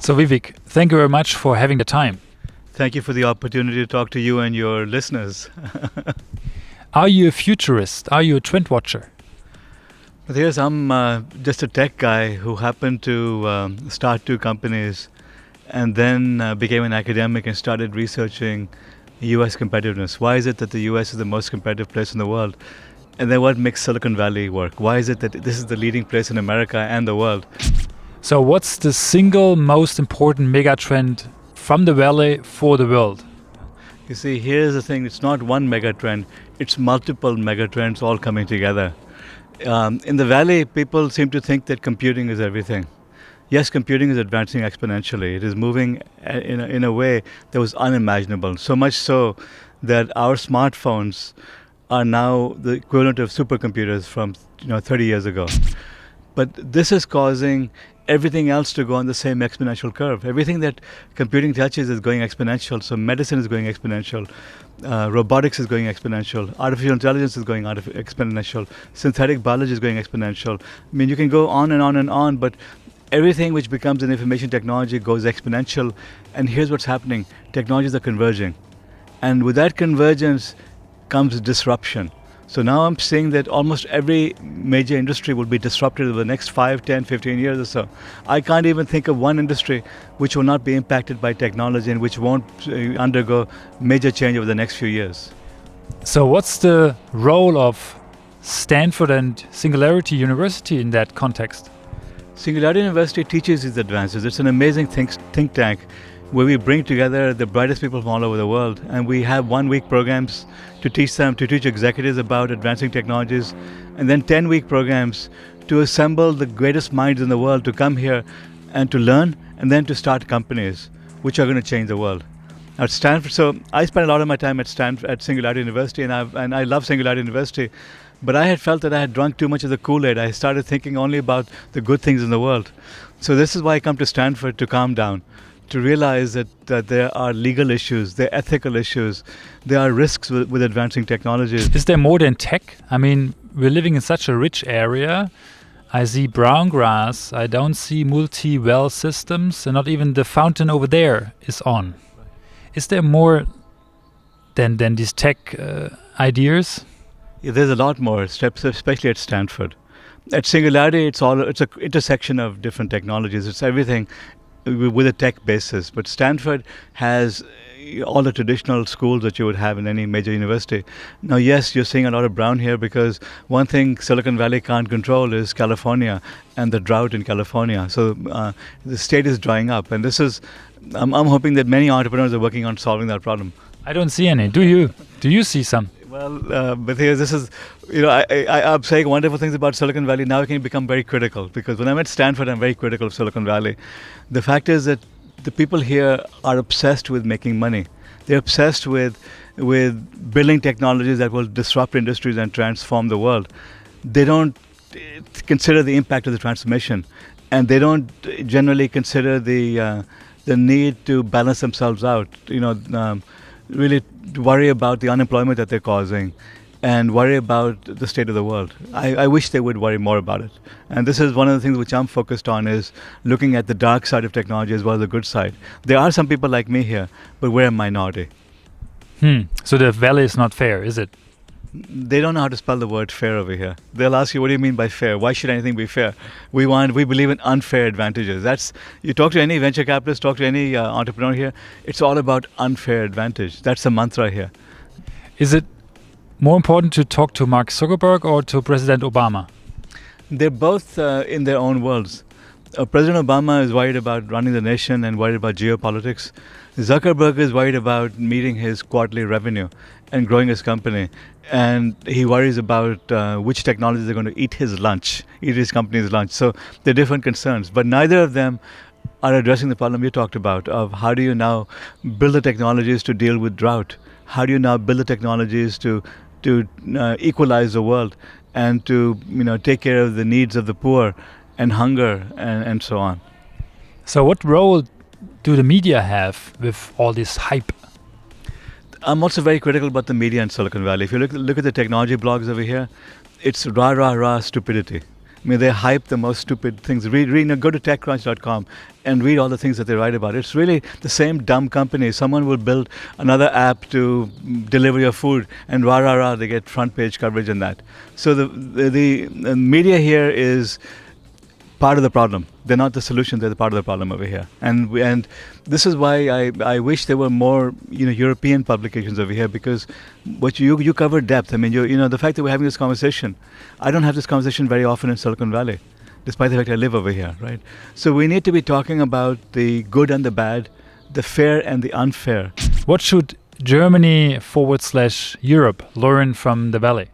So Vivek, thank you very much for having the time. Thank you for the opportunity to talk to you and your listeners. Are you a futurist? Are you a trend watcher? Matthias, I'm just a tech guy who happened to start two companies and then became an academic and started researching US competitiveness. Why is it that the US is the most competitive place in the world? And then what makes Silicon Valley work? Why is it that this is the leading place in America and the world? So what's the single most important megatrend from the Valley for the world? You see, here's the thing. It's not one megatrend. It's multiple megatrends all coming together. In the Valley, people seem to think that computing is everything. Yes, computing is advancing exponentially. It is moving in a way that was unimaginable. So much so that our smartphones are now the equivalent of supercomputers from 30 years ago. But this is causing everything else to go on the same exponential curve. Everything that computing touches is going exponential. So medicine is going exponential. Robotics is going exponential. Artificial intelligence is going exponential. Synthetic biology is going exponential. I mean, you can go on and on and on, but everything which becomes an information technology goes exponential. And here's what's happening. Technologies are converging. And with that convergence comes disruption. So now I'm seeing that almost every major industry will be disrupted over the next 5, 10, 15 years or so. I can't even think of one industry which will not be impacted by technology and which won't undergo major change over the next few years. So what's the role of Stanford and Singularity University in that context? Singularity University teaches these advances. It's an amazing think tank where we bring together the brightest people from all over the world, and we have 1-week programs to teach executives about advancing technologies, and then 10-week programs to assemble the greatest minds in the world to come here and to learn and then to start companies which are going to change the world. At Stanford, so I spent a lot of my time at Singularity University, and I love Singularity University, but I had felt that I had drunk too much of the Kool-Aid. I started thinking only about the good things in the world. So this is why I come to Stanford, to calm down, to realize that there are legal issues, there are ethical issues, there are risks with advancing technologies. Is there more than tech? I mean, we're living in such a rich area. I see brown grass, I don't see multi-well systems, and not even the fountain over there is on. Is there more than these tech ideas? Yeah, there's a lot more, especially at Stanford. At Singularity, it's an intersection of different technologies. It's everything with a tech basis. But Stanford has all the traditional schools that you would have in any major university. Now, yes, you're seeing a lot of brown here because one thing Silicon Valley can't control is California and the drought in California. So the state is drying up. And I'm hoping that many entrepreneurs are working on solving that problem. I don't see any. Do you? Do you see some? Well, but here, this is, I'm saying wonderful things about Silicon Valley. Now I can become very critical, because when I'm at Stanford, I'm very critical of Silicon Valley. The fact is that the people here are obsessed with making money. They're obsessed with building technologies that will disrupt industries and transform the world. They don't consider the impact of the transformation, and they don't generally consider the need to balance themselves out. Really worry about the unemployment that they're causing and worry about the state of the world. I wish they would worry more about it. And this is one of the things which I'm focused on, is looking at the dark side of technology as well as the good side. There are some people like me here, but we're a minority. So the valley is not fair, is it? They don't know how to spell the word fair over here. They'll ask you, what do you mean by fair? Why should anything be fair? We believe in unfair advantages. You talk to any venture capitalist, talk to any entrepreneur here, it's all about unfair advantage. That's the mantra here. Is it more important to talk to Mark Zuckerberg or to President Obama? They're both in their own worlds. President Obama is worried about running the nation and worried about geopolitics. Zuckerberg is worried about meeting his quarterly revenue and growing his company. And he worries about which technologies are going to eat his company's lunch. So they're different concerns. But neither of them are addressing the problem you talked about of how do you now build the technologies to deal with drought? How do you now build the technologies to equalize the world and to take care of the needs of the poor and hunger and so on? So what role do the media have with all this hype? I'm also very critical about the media in Silicon Valley. If you look at the technology blogs over here, it's rah, rah, rah stupidity. I mean, they hype the most stupid things. Go to TechCrunch.com and read all the things that they write about. It's really the same dumb company. Someone will build another app to deliver your food, and they get front page coverage in that. So the media here is part of the problem. They're not the solution. They're the part of the problem over here. And this is why I wish there were more European publications over here, because what you cover depth. I mean, the fact that we're having this conversation, I don't have this conversation very often in Silicon Valley, despite the fact I live over here, right? So we need to be talking about the good and the bad, the fair and the unfair. What should Germany / Europe learn from the Valley?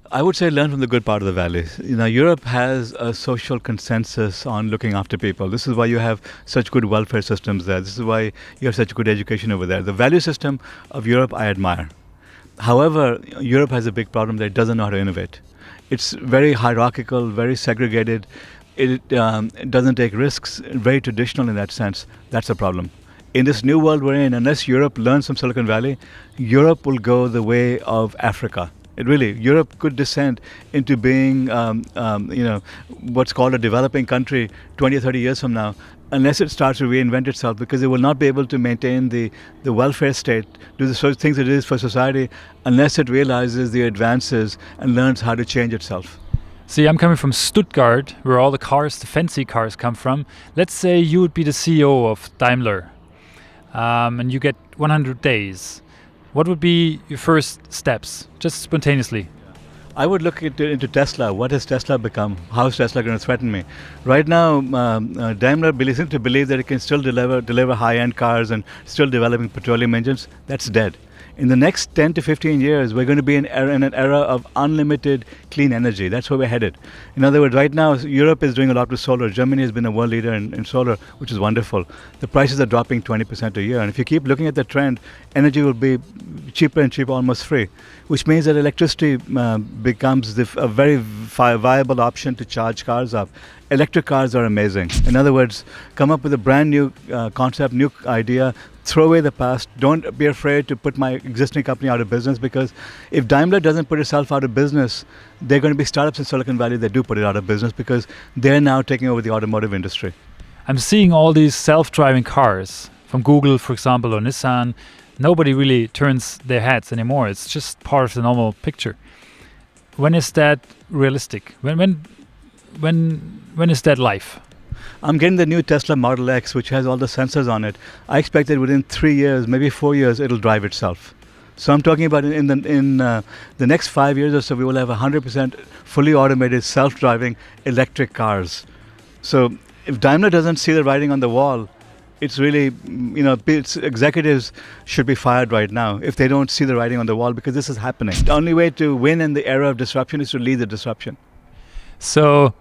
I would say learn from the good part of the Valley. Europe has a social consensus on looking after people. This is why you have such good welfare systems there. This is why you have such good education over there. The value system of Europe I admire. However, Europe has a big problem that it doesn't know how to innovate. It's very hierarchical, very segregated. It doesn't take risks, very traditional in that sense. That's a problem. In this new world we're in, unless Europe learns from Silicon Valley, Europe will go the way of Africa. Europe could descend into being, what's called a developing country 20 or 30 years from now, unless it starts to reinvent itself, because it will not be able to maintain the welfare state, do the sort of things it is for society, unless it realizes the advances and learns how to change itself. See, I'm coming from Stuttgart, where all the fancy cars come from. Let's say you would be the CEO of Daimler, and you get 100 days. What would be your first steps, just spontaneously? I would look into Tesla. What has Tesla become? How is Tesla going to threaten me? Right now, Daimler seems to believe that it can still deliver high-end cars and still developing petroleum engines. That's dead. In the next 10 to 15 years, we're going to be in an era of unlimited clean energy. That's where we're headed. In other words, right now, Europe is doing a lot with solar. Germany has been a world leader in solar, which is wonderful. The prices are dropping 20% a year. And if you keep looking at the trend, energy will be cheaper and cheaper, almost free, which means that electricity becomes a very viable option to charge cars up. Electric cars are amazing. In other words, come up with a brand new concept, new idea, throw away the past. Don't be afraid to put my existing company out of business, because if Daimler doesn't put itself out of business, there are going to be startups in Silicon Valley that do put it out of business, because they're now taking over the automotive industry. I'm seeing all these self-driving cars from Google, for example, or Nissan. Nobody really turns their heads anymore. It's just part of the normal picture. When is that realistic? When is that life? I'm getting the new Tesla Model X, which has all the sensors on it. I expect that within 3 years, maybe 4 years, it'll drive itself. So I'm talking about in the next 5 years or so, we will have 100% fully automated, self-driving electric cars. So if Daimler doesn't see the writing on the wall, it's really, executives should be fired right now if they don't see the writing on the wall, because this is happening. The only way to win in the era of disruption is to lead the disruption. So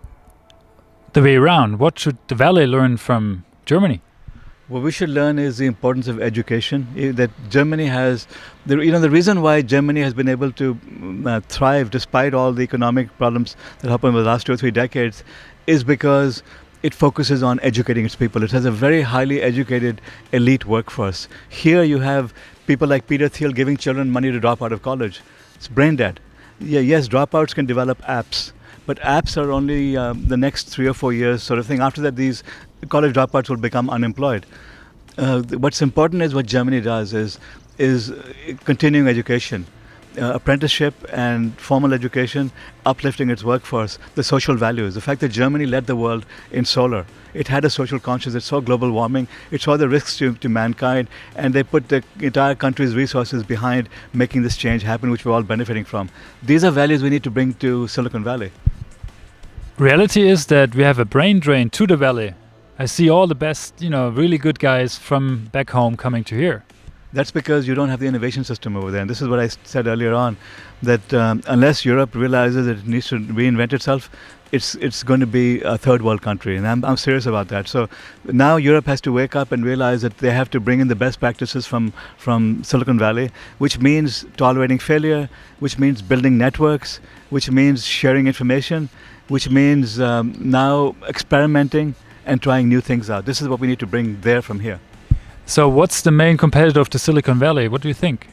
the way around, what should the Valley learn from Germany? What we should learn is the importance of education. That Germany has, the reason why Germany has been able to thrive despite all the economic problems that happened in the last 2 or 3 decades is because it focuses on educating its people. It has a very highly educated elite workforce. Here you have people like Peter Thiel giving children money to drop out of college. It's brain dead. Yes, dropouts can develop apps, but apps are only the next 3 or 4 years sort of thing. After that, these college dropouts will become unemployed. What's important is what Germany does is continuing education. Apprenticeship and formal education, uplifting its workforce, the social values. The fact that Germany led the world in solar. It had a social conscience. It saw global warming. It saw the risks to mankind. And they put the entire country's resources behind making this change happen, which we're all benefiting from. These are values we need to bring to Silicon Valley. Reality is that we have a brain drain to the Valley. I see all the best, really good guys from back home coming to here. That's because you don't have the innovation system over there. And this is what I said earlier on, that unless Europe realizes that it needs to reinvent itself, it's going to be a third world country. And I'm serious about that. So now Europe has to wake up and realize that they have to bring in the best practices from Silicon Valley, which means tolerating failure, which means building networks, which means sharing information, which means now experimenting and trying new things out. This is what we need to bring there from here. So what's the main competitor of the Silicon Valley? What do you think?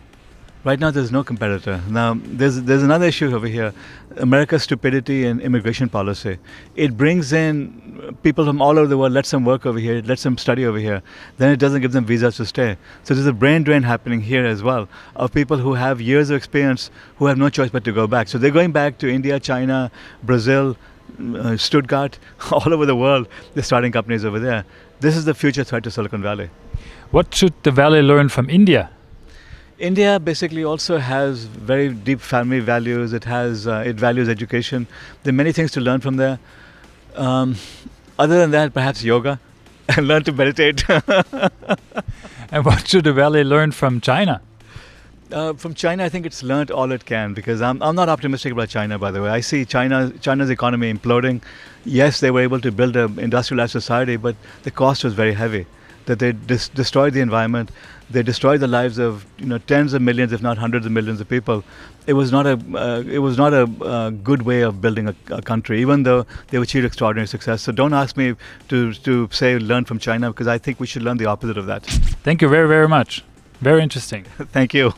Right now, there's no competitor. Now, there's another issue over here: America's stupidity in immigration policy. It brings in people from all over the world, lets them work over here, lets them study over here. Then it doesn't give them visas to stay. So there's a brain drain happening here as well of people who have years of experience who have no choice but to go back. So they're going back to India, China, Brazil, Stuttgart, all over the world. They're starting companies over there. This is the future threat to Silicon Valley. What should the Valley learn from India? India basically also has very deep family values. It values education. There are many things to learn from there. Other than that, perhaps yoga and learn to meditate. And what should the Valley learn from China? From China, I think it's learned all it can, because I'm not optimistic about China, by the way. I see China's economy imploding. Yes, they were able to build an industrialized society, but the cost was very heavy. That they destroyed the environment, they destroyed the lives of tens of millions, if not hundreds of millions of people. It was not a good way of building a country, even though they've achieved extraordinary success. So don't ask me to say learn from China, because I think we should learn the opposite of that. Thank you very, very much. Very interesting. Thank you.